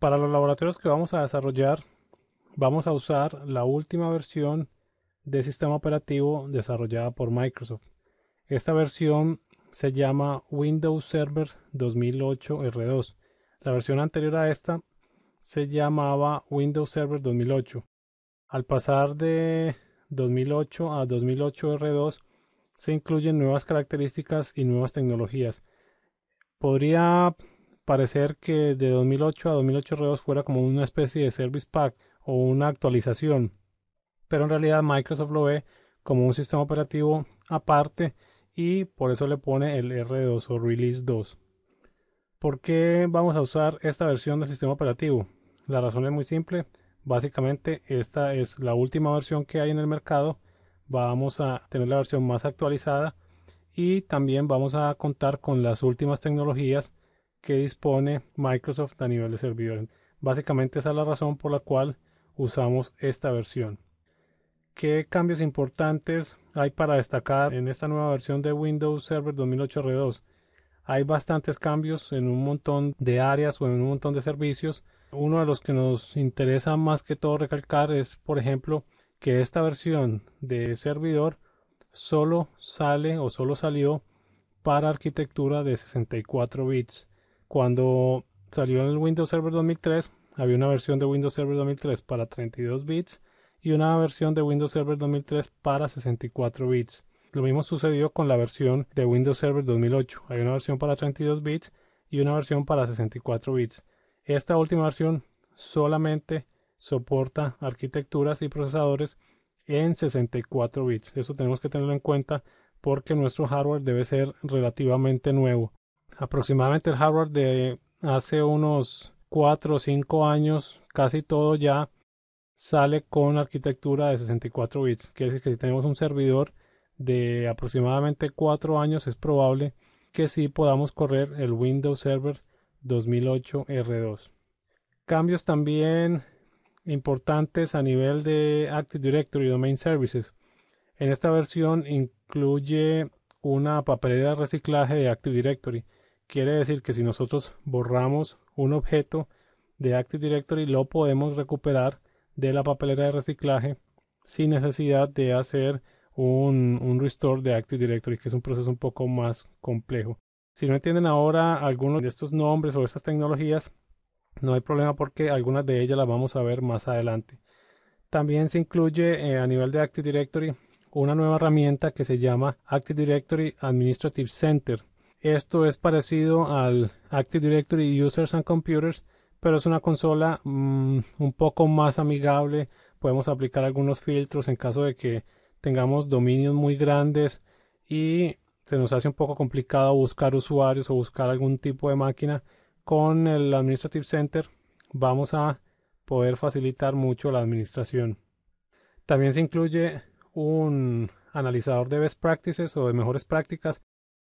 Para los laboratorios que vamos a desarrollar, vamos a usar la última versión de sistema operativo desarrollada por Microsoft. Esta versión se llama Windows Server 2008 R2. La versión anterior a esta se llamaba Windows Server 2008. Al pasar de 2008 a 2008 R2 se incluyen nuevas características y nuevas tecnologías. Podría parecer que de 2008 a 2008 R2 fuera como una especie de Service Pack o una actualización, pero en realidad Microsoft lo ve como un sistema operativo aparte y por eso le pone el R2 o Release 2. ¿Por qué vamos a usar esta versión del sistema operativo? La razón es muy simple. Básicamente esta es la última versión que hay en el mercado. Vamos a tener la versión más actualizada y también vamos a contar con las últimas tecnologías que dispone Microsoft a nivel de servidores. Básicamente esa es la razón por la cual usamos esta versión. ¿Qué cambios importantes hay para destacar en esta nueva versión de Windows Server 2008 R2? Hay bastantes cambios en un montón de áreas o en un montón de servicios. Uno de los que nos interesa más que todo recalcar es, por ejemplo, que esta versión de servidor solo sale o solo salió para arquitectura de 64 bits. Cuando salió el Windows Server 2003, había una versión de Windows Server 2003 para 32 bits y una versión de Windows Server 2003 para 64 bits. Lo mismo sucedió con la versión de Windows Server 2008. Hay una versión para 32 bits y una versión para 64 bits. Esta última versión solamente soporta arquitecturas y procesadores en 64 bits. Eso tenemos que tenerlo en cuenta porque nuestro hardware debe ser relativamente nuevo. Aproximadamente el hardware de hace unos 4 o 5 años, casi todo ya sale con arquitectura de 64 bits. Quiere decir que si tenemos un servidor de aproximadamente 4 años, es probable que sí podamos correr el Windows Server 2008 R2. Cambios también importantes a nivel de Active Directory y Domain Services. En esta versión incluye una papelera de reciclaje de Active Directory. Quiere decir que si nosotros borramos un objeto de Active Directory, lo podemos recuperar de la papelera de reciclaje sin necesidad de hacer un restore de Active Directory, que es un proceso un poco más complejo. Si no entienden ahora algunos de estos nombres o estas tecnologías, no hay problema porque algunas de ellas las vamos a ver más adelante. También se incluye a nivel de Active Directory una nueva herramienta que se llama Active Directory Administrative Center. Esto es parecido al Active Directory Users and Computers, pero es una consola un poco más amigable. Podemos aplicar algunos filtros en caso de que tengamos dominios muy grandes y se nos hace un poco complicado buscar usuarios o buscar algún tipo de máquina. Con el Administrative Center vamos a poder facilitar mucho la administración. También se incluye un analizador de best practices o de mejores prácticas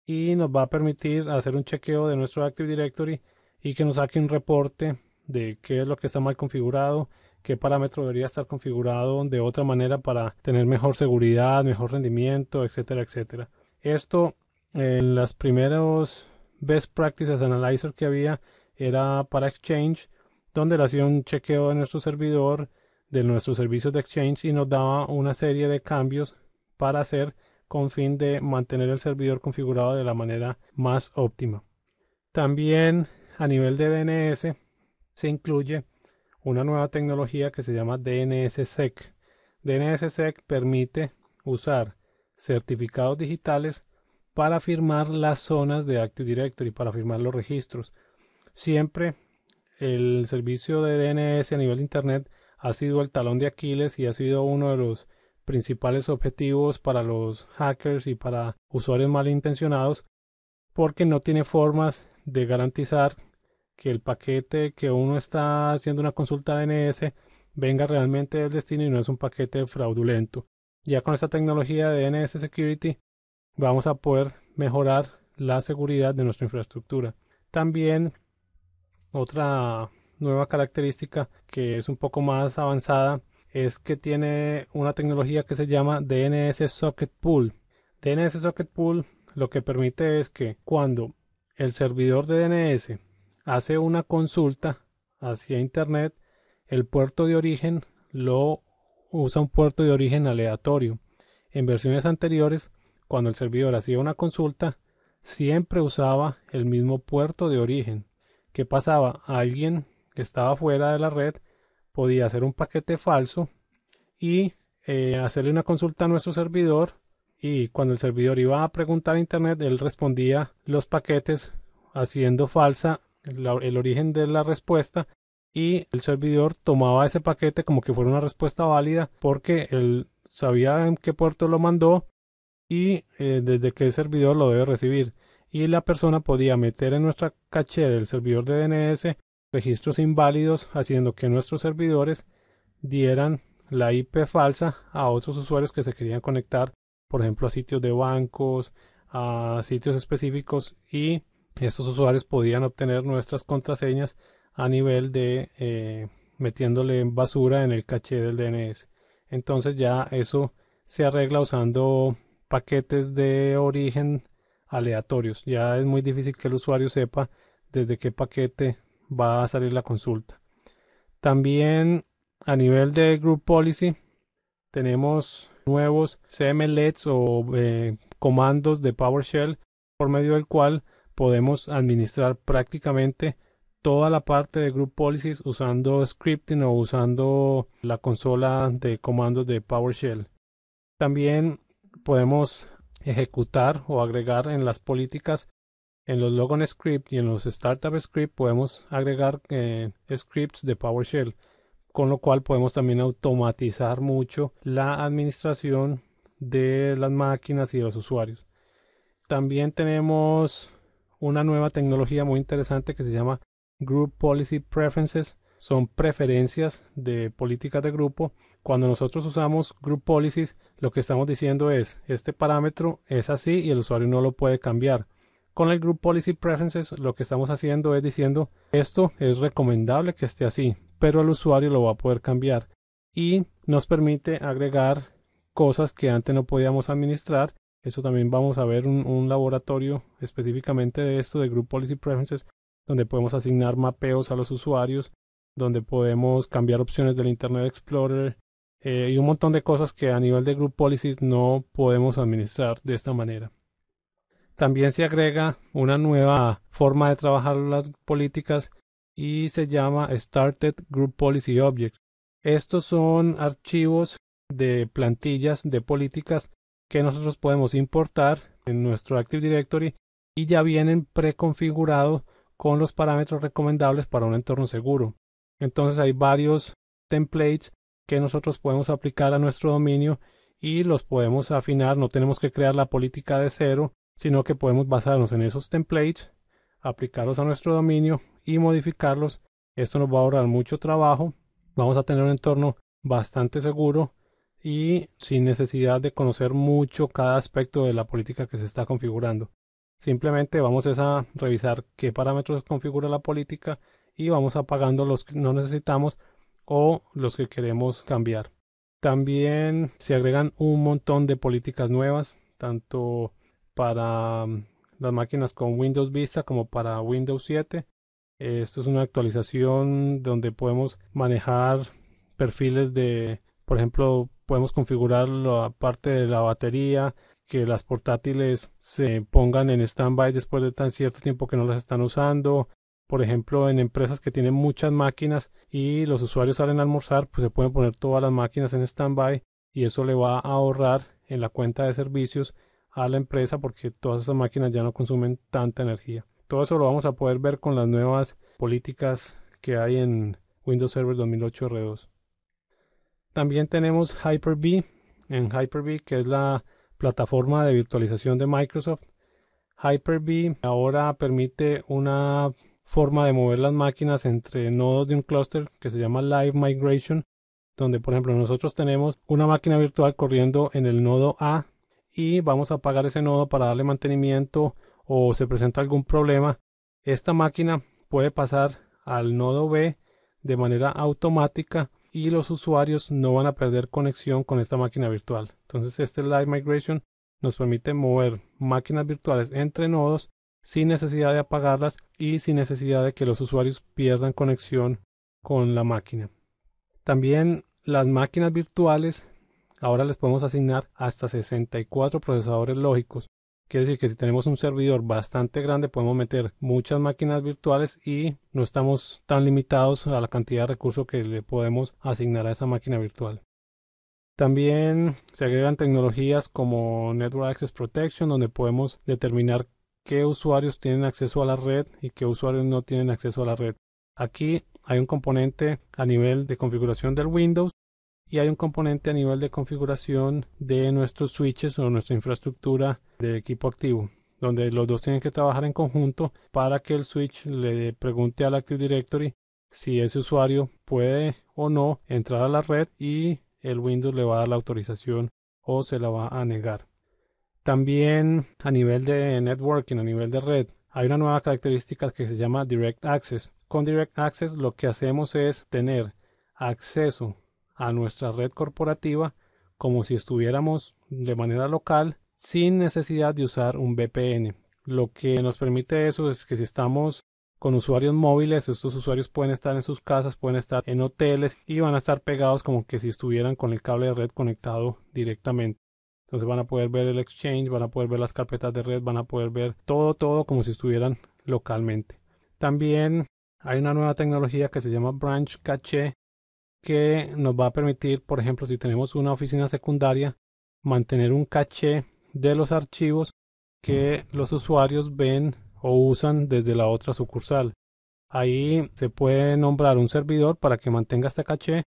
y nos va a permitir hacer un chequeo de nuestro Active Directory y que nos saque un reporte de qué es lo que está mal configurado, qué parámetro debería estar configurado de otra manera para tener mejor seguridad, mejor rendimiento, etcétera, etcétera. Esto en las primeros Best Practices Analyzer que había era para Exchange, donde le hacía un chequeo de nuestro servidor, de nuestros servicios de Exchange y nos daba una serie de cambios para hacer con fin de mantener el servidor configurado de la manera más óptima. También a nivel de DNS se incluye una nueva tecnología que se llama DNSSEC. DNSSEC permite usar certificados digitales para firmar las zonas de Active Directory, para firmar los registros. Siempre el servicio de DNS a nivel de Internet ha sido el talón de Aquiles y ha sido uno de los principales objetivos para los hackers y para usuarios malintencionados porque no tiene formas de garantizar que el paquete que uno está haciendo una consulta DNS venga realmente del destino y no es un paquete fraudulento. Ya con esta tecnología de DNS Security vamos a poder mejorar la seguridad de nuestra infraestructura. También otra nueva característica que es un poco más avanzada es que tiene una tecnología que se llama DNS Socket Pool. DNS Socket Pool lo que permite es que cuando el servidor de DNS hace una consulta hacia Internet, el puerto de origen lo usa un puerto de origen aleatorio. En versiones anteriores, cuando el servidor hacía una consulta, siempre usaba el mismo puerto de origen. ¿Qué pasaba? Alguien que estaba fuera de la red podía hacer un paquete falso y hacerle una consulta a nuestro servidor, y cuando el servidor iba a preguntar a Internet, él respondía los paquetes haciendo falsa el origen de la respuesta, y el servidor tomaba ese paquete como que fuera una respuesta válida porque él sabía en qué puerto lo mandó y desde qué servidor lo debe recibir. Y la persona podía meter en nuestra caché del servidor de DNS registros inválidos, haciendo que nuestros servidores dieran la IP falsa a otros usuarios que se querían conectar, por ejemplo, a sitios de bancos, a sitios específicos, y estos usuarios podían obtener nuestras contraseñas a nivel de metiéndole basura en el caché del DNS. Entonces ya eso se arregla usando paquetes de origen aleatorios. Ya es muy difícil que el usuario sepa desde qué paquete va a salir la consulta. También a nivel de Group Policy tenemos nuevos CMLETs o comandos de PowerShell por medio del cual podemos administrar prácticamente toda la parte de Group Policies usando scripting o usando la consola de comandos de PowerShell. También podemos ejecutar o agregar en las políticas, en los Logon Script y en los Startup Script, podemos agregar scripts de PowerShell, con lo cual podemos también automatizar mucho la administración de las máquinas y de los usuarios. También tenemos una nueva tecnología muy interesante que se llama Group Policy Preferences. Son preferencias de políticas de grupo. Cuando nosotros usamos Group Policies, lo que estamos diciendo es, este parámetro es así y el usuario no lo puede cambiar. Con el Group Policy Preferences lo que estamos haciendo es diciendo, esto es recomendable que esté así, pero el usuario lo va a poder cambiar, y nos permite agregar cosas que antes no podíamos administrar. Eso también vamos a ver un laboratorio específicamente de esto, de Group Policy Preferences, donde podemos asignar mapeos a los usuarios, donde podemos cambiar opciones del Internet Explorer y un montón de cosas que a nivel de Group Policies no podemos administrar de esta manera. También se agrega una nueva forma de trabajar las políticas y se llama Started Group Policy Objects. Estos son archivos de plantillas de políticas que nosotros podemos importar en nuestro Active Directory y ya vienen preconfigurados con los parámetros recomendables para un entorno seguro. Entonces hay varios templates que nosotros podemos aplicar a nuestro dominio y los podemos afinar. No tenemos que crear la política de cero, sino que podemos basarnos en esos templates, aplicarlos a nuestro dominio y modificarlos. Esto nos va a ahorrar mucho trabajo. Vamos a tener un entorno bastante seguro y sin necesidad de conocer mucho cada aspecto de la política que se está configurando. Simplemente vamos a revisar qué parámetros configura la política y vamos apagando los que no necesitamos o los que queremos cambiar. También se agregan un montón de políticas nuevas, tanto para las máquinas con Windows Vista como para Windows 7. Esto es una actualización donde podemos manejar perfiles de, por ejemplo, podemos configurar la parte de la batería, que las portátiles se pongan en standby después de tan cierto tiempo que no las están usando. Por ejemplo, en empresas que tienen muchas máquinas y los usuarios salen a almorzar, pues se pueden poner todas las máquinas en standby y eso le va a ahorrar en la cuenta de servicios a la empresa porque todas esas máquinas ya no consumen tanta energía. Todo eso lo vamos a poder ver con las nuevas políticas que hay en Windows Server 2008 R2. También tenemos Hyper-V, en Hyper-V, que es la plataforma de virtualización de Microsoft. Hyper-V ahora permite una forma de mover las máquinas entre nodos de un clúster que se llama Live Migration, donde por ejemplo nosotros tenemos una máquina virtual corriendo en el nodo A y vamos a apagar ese nodo para darle mantenimiento o se presenta algún problema. Esta máquina puede pasar al nodo B de manera automática y los usuarios no van a perder conexión con esta máquina virtual. Entonces este Live Migration nos permite mover máquinas virtuales entre nodos sin necesidad de apagarlas y sin necesidad de que los usuarios pierdan conexión con la máquina. También las máquinas virtuales, ahora les podemos asignar hasta 64 procesadores lógicos. Quiere decir que si tenemos un servidor bastante grande podemos meter muchas máquinas virtuales y no estamos tan limitados a la cantidad de recursos que le podemos asignar a esa máquina virtual. También se agregan tecnologías como Network Access Protection, donde podemos determinar qué usuarios tienen acceso a la red y qué usuarios no tienen acceso a la red. Aquí hay un componente a nivel de configuración del Windows y hay un componente a nivel de configuración de nuestros switches o nuestra infraestructura del equipo activo, donde los dos tienen que trabajar en conjunto para que el switch le pregunte al Active Directory si ese usuario puede o no entrar a la red y el Windows le va a dar la autorización o se la va a negar. También a nivel de networking, a nivel de red, hay una nueva característica que se llama Direct Access. Con Direct Access lo que hacemos es tener acceso a nuestra red corporativa como si estuviéramos de manera local sin necesidad de usar un VPN. Lo que nos permite eso es que si estamos con usuarios móviles, estos usuarios pueden estar en sus casas, pueden estar en hoteles y van a estar pegados como que si estuvieran con el cable de red conectado directamente. Entonces van a poder ver el Exchange, van a poder ver las carpetas de red, van a poder ver todo como si estuvieran localmente. También hay una nueva tecnología que se llama Branch Cache, que nos va a permitir, por ejemplo, si tenemos una oficina secundaria, mantener un caché de los archivos que los usuarios ven o usan desde la otra sucursal. Ahí se puede nombrar un servidor para que mantenga este caché,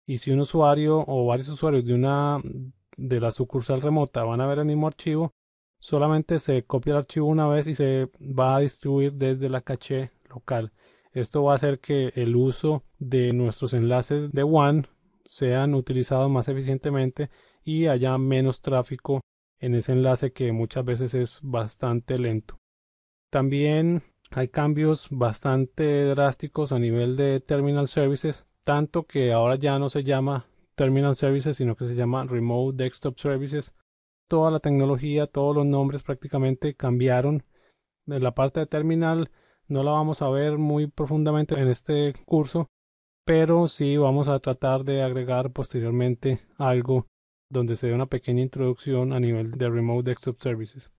y si un usuario o varios usuarios de la sucursal remota van a ver el mismo archivo, solamente se copia el archivo una vez y se va a distribuir desde la caché local. Esto va a hacer que el uso de nuestros enlaces de WAN sean utilizados más eficientemente y haya menos tráfico en ese enlace que muchas veces es bastante lento. También hay cambios bastante drásticos a nivel de Terminal Services, tanto que ahora ya no se llama Terminal Services, sino que se llama Remote Desktop Services. Toda la tecnología, todos los nombres prácticamente cambiaron. En la parte de terminal no la vamos a ver muy profundamente en este curso, pero sí vamos a tratar de agregar posteriormente algo donde se dé una pequeña introducción a nivel de Remote Desktop Services.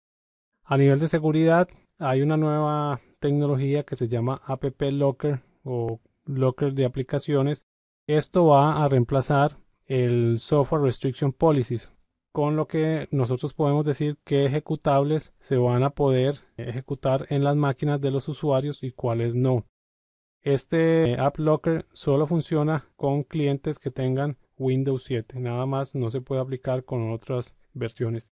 A nivel de seguridad hay una nueva tecnología que se llama App Locker o Locker de aplicaciones. Esto va a reemplazar el Software Restriction Policies, con lo que nosotros podemos decir qué ejecutables se van a poder ejecutar en las máquinas de los usuarios y cuáles no. Este App Locker solo funciona con clientes que tengan Windows 7, nada más no se puede aplicar con otras versiones.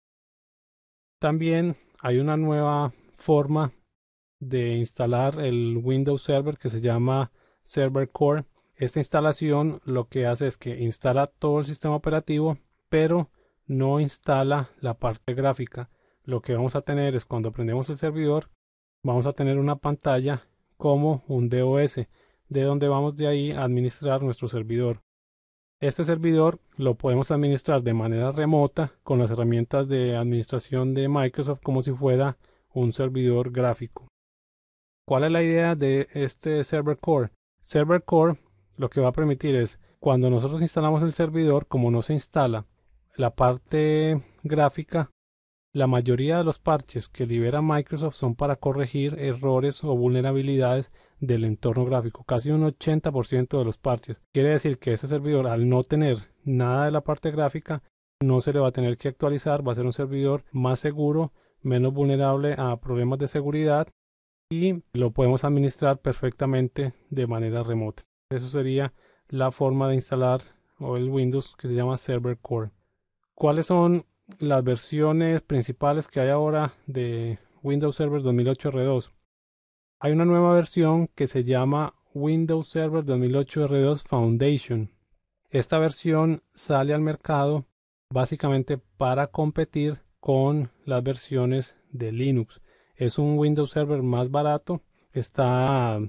También hay una nueva forma de instalar el Windows Server que se llama Server Core. Esta instalación lo que hace es que instala todo el sistema operativo, pero no instala la parte gráfica. Lo que vamos a tener es cuando prendemos el servidor, vamos a tener una pantalla como un DOS, de donde vamos de ahí a administrar nuestro servidor. Este servidor lo podemos administrar de manera remota con las herramientas de administración de Microsoft como si fuera un servidor gráfico. ¿Cuál es la idea de este Server Core? Server Core lo que va a permitir es, cuando nosotros instalamos el servidor, como no se instala la parte gráfica, la mayoría de los parches que libera Microsoft son para corregir errores o vulnerabilidades del entorno gráfico, casi un 80% de los parches. Quiere decir que ese servidor, al no tener nada de la parte gráfica, no se le va a tener que actualizar, va a ser un servidor más seguro, menos vulnerable a problemas de seguridad y lo podemos administrar perfectamente de manera remota. Eso sería la forma de instalar o el Windows que se llama Server Core. ¿Cuáles son las versiones principales que hay ahora de Windows Server 2008 R2? Hay una nueva versión que se llama Windows Server 2008 R2 Foundation. Esta versión sale al mercado básicamente para competir con las versiones de Linux. Es un Windows Server más barato, está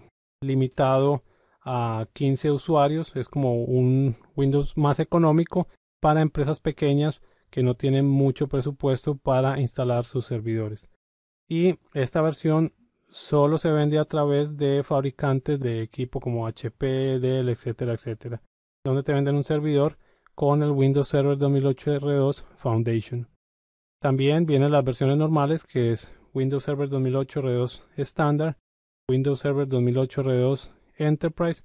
limitado a 15 usuarios, es como un Windows más económico para empresas pequeñas que no tienen mucho presupuesto para instalar sus servidores. Y esta versión solo se vende a través de fabricantes de equipo como HP, Dell, etcétera, etcétera, donde te venden un servidor con el Windows Server 2008 R2 Foundation. También vienen las versiones normales, que es Windows Server 2008 R2 Standard, Windows Server 2008 R2 Enterprise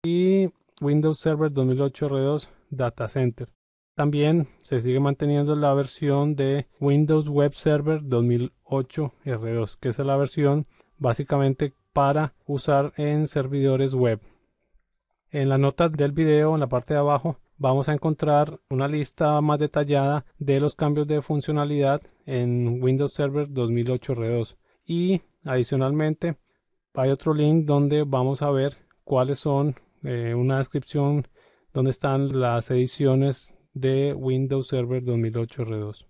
y Windows Server 2008 R2 Data Center. También se sigue manteniendo la versión de Windows Web Server 2008 R2, que es la versión básicamente para usar en servidores web. En las notas del video, en la parte de abajo, vamos a encontrar una lista más detallada de los cambios de funcionalidad en Windows Server 2008 R2. Y adicionalmente hay otro link donde vamos a ver cuáles son, una descripción donde están las ediciones de Windows Server 2008 R2.